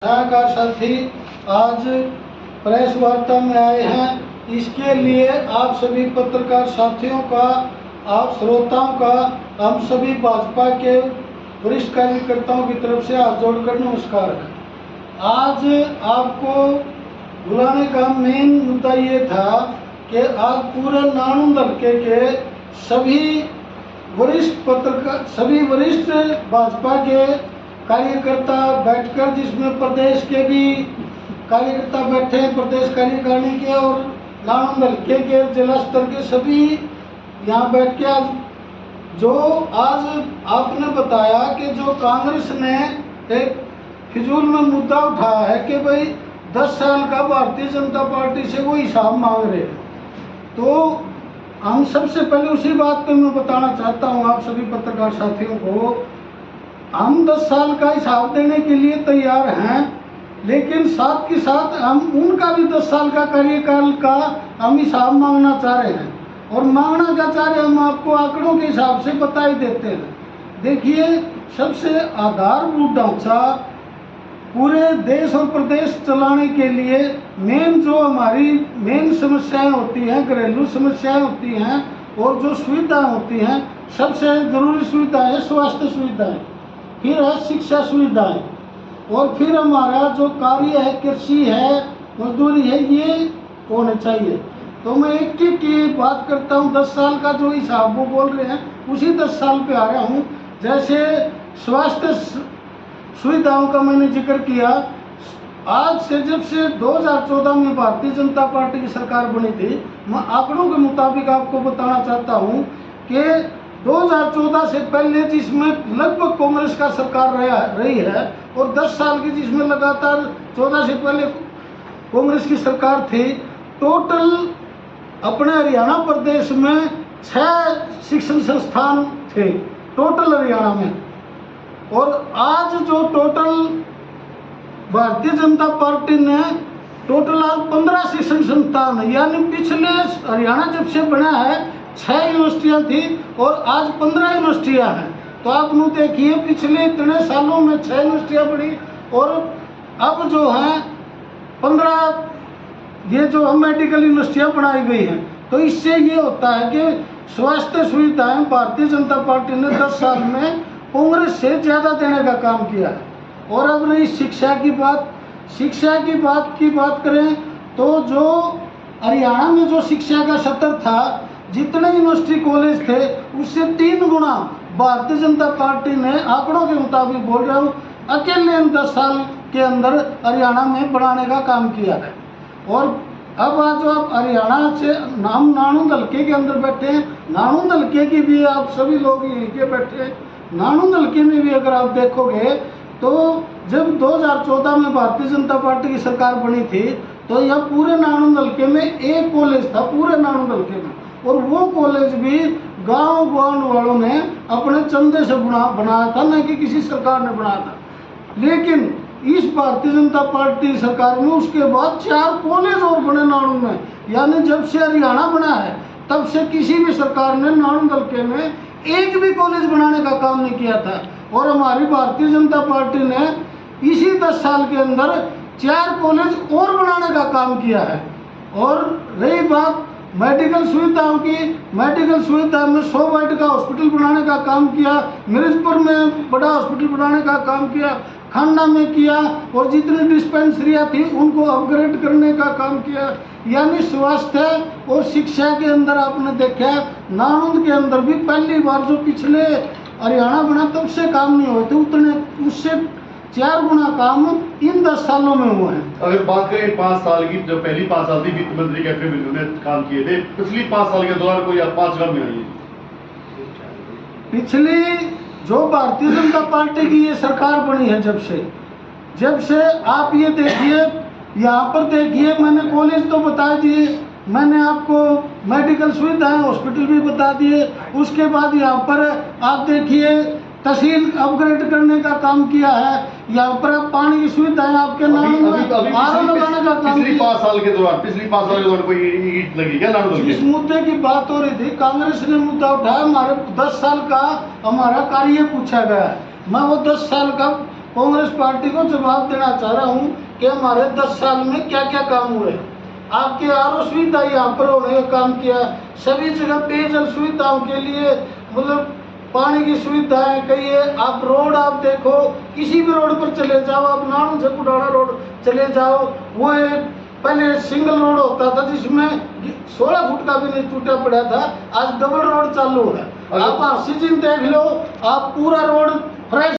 का साथी आज प्रेस वार्ता में आए हैं। इसके लिए आप सभी पत्रकार साथियों का, आप श्रोताओं का, हम सभी भाजपा के वरिष्ठ कार्यकर्ताओं की तरफ से हाथ जोड़कर नमस्कार है। आज आपको बुलाने का मेन मुद्दा ये था कि आज पूरे नानुंद हल्के के सभी वरिष्ठ भाजपा के कार्यकर्ता बैठकर, जिसमें प्रदेश के भी कार्यकर्ता बैठे हैं, प्रदेश कार्यकारिणी के और नानुंद हल्के के जिला स्तर के सभी यहाँ बैठ के आज आपने बताया कि जो कांग्रेस ने एक फिजूल में मुद्दा उठाया है कि भाई 10 साल का भारतीय जनता पार्टी से वो हिसाब मांग रहे हैं, तो हम सबसे पहले उसी बात पे मैं बताना चाहता हूँ आप सभी पत्रकार साथियों को, हम 10 साल का हिसाब देने के लिए तैयार हैं, लेकिन साथ के साथ हम उनका भी 10 साल का कार्यकाल का हम हिसाब मांगना चाह रहे हैं। और मांगना क्या चाह रहे हैं हम आपको आंकड़ों के हिसाब से बता ही देते हैं। देखिए, सबसे आधारभूत ढांचा पूरे देश और प्रदेश चलाने के लिए जो हमारी मेन समस्याएं होती हैं, घरेलू समस्याएं होती हैं और जो सुविधाएं होती हैं, सबसे जरूरी सुविधाएं है स्वास्थ्य सुविधाएं, फिर है शिक्षा सुविधाएं, और फिर हमारा जो कार्य है, कृषि है, मजदूरी है, ये होने चाहिए। तो मैं एक की बात करता हूँ। 10 साल का जो हिसाब वो बोल रहे हैं उसी 10 साल पे आ रहा हूँ। जैसे स्वास्थ्य सुविधाओं का मैंने जिक्र किया, आज से जब से 2014 में भारतीय जनता पार्टी की सरकार बनी थी, मैं आंकड़ों के मुताबिक आपको बताना चाहता हूँ कि 2014 से पहले जिसमें लगभग कांग्रेस का सरकार रही है और 10 साल की जिसमें लगातार 14 से पहले कांग्रेस की सरकार थी, टोटल अपने हरियाणा प्रदेश में 6 शिक्षण संस्थान थे टोटल हरियाणा में। और आज जो टोटल भारतीय जनता पार्टी ने टोटल आज 15 शिक्षण संस्थान है, यानी पिछले हरियाणा जब से बना है 6 यूनिवर्सिटियाँ थी और आज 15 यूनिवर्सिटियाँ हैं। तो आप लोग देखिए, पिछले इतने सालों में 6 यूनिवर्सिटियाँ बनी और अब जो है 15 ये जो मेडिकल यूनिवर्सिटियाँ बनाई गई हैं। तो इससे ये होता है कि स्वास्थ्य सुविधाएं भारतीय जनता पार्टी ने 10 साल में कांग्रेस से ज़्यादा देने का काम किया है। और अब रही शिक्षा की बात करें तो जो हरियाणा में जो शिक्षा का स्तर था, जितने यूनिवर्सिटी कॉलेज थे, उससे 3 गुना भारतीय जनता पार्टी ने, आंकड़ों के मुताबिक बोल रहा हूँ, अकेले 10 साल के अंदर हरियाणा में बढ़ाने का काम किया है। और अब आज जो आप हरियाणा से नानुंद हल्के के अंदर बैठे हैं, नानुंद हल्के की भी आप सभी लोग यहीं के बैठे हैं। नानुंद हल्के में भी अगर आप देखोगे तो जब 2014 में भारतीय जनता पार्टी की सरकार बनी थी, तो यह पूरे नानुंद हल्के में एक कॉलेज था, पूरे नानुंद हल्के में, और वो कॉलेज भी गांव वालों ने अपने चंदे से बनाया था, न कि किसी सरकार ने बनाया था। लेकिन इस भारतीय जनता पार्टी सरकार में उसके बाद 4 कॉलेज और बने नानुंद में, यानी जब से हरियाणा बना है तब से किसी भी सरकार ने नानुंद हल्के में एक भी कॉलेज बनाने का काम नहीं किया था। और हमारी भारतीय जनता पार्टी ने इसी 10 साल के अंदर 4 कॉलेज और बनाने का काम किया है। और रही बात मेडिकल सुविधाओं की, मेडिकल सुविधा में 100 बेड का हॉस्पिटल बनाने का काम किया, मिर्जपुर में बड़ा हॉस्पिटल बनाने का काम किया, खन्ना में किया, और जितनी डिस्पेंसरियाँ थी उनको अपग्रेड करने का काम किया। यानी स्वास्थ्य और शिक्षा के अंदर आपने देखा, नानुंद के अंदर भी पहली बार जो पिछले हरियाणा बना तब से काम नहीं हुए थे, उतने उससे 4 गुना काम इन 10 सालों में हुआ है। अगर बात करें 5 साल की, जो पहली 5 साल थी वित्त मंत्री कैप्टन बिंदु ने काम किए थे, पिछली 5 साल के दौरान कोई 5 काम में आई है? पिछली जो भारतीय जनता पार्टी की ये सरकार बनी है, जब से आप ये देखिए, यहाँ पर देखिए, मैंने कॉलेज तो बता दिए, मैंने आपको मेडिकल सुविधाएं हॉस्पिटल भी बता दिए, उसके बाद यहाँ पर आप देखिए तहसील अपग्रेड करने का काम किया है, यहाँ पर पानी की सुविधाएं आपके नाम आरओ लगाने का काम पिछली 5 साल के दौरान कोई ईंट लगी क्या नानुंद हल्के? इस मुद्दे की बात हो रही थी, कांग्रेस ने मुद्दा उठाया, हमारे 10 साल का हमारा कार्य पूछा गया है। मैं वो 10 साल का कांग्रेस पार्टी को जवाब देना चाह रहा हूँ कि हमारे 10 साल में क्या क्या काम हुए। आपके आरओ सुविधा यहाँ पर उन्होंने काम किया, सभी जगह पेयजल सुविधाओं के लिए मतलब पानी की सुविधाएं कही है। आप रोड आप देखो, किसी भी रोड पर चले जाओ, आप नानू से पुडाना रोड चले जाओ, वो एक पहले सिंगल रोड होता था जिसमें 16 फुट का भी नहीं टूटा पड़ा था, आज डबल रोड चालू है। आप ऑक्सीजन देख लो, आप पूरा रोड फ्रेश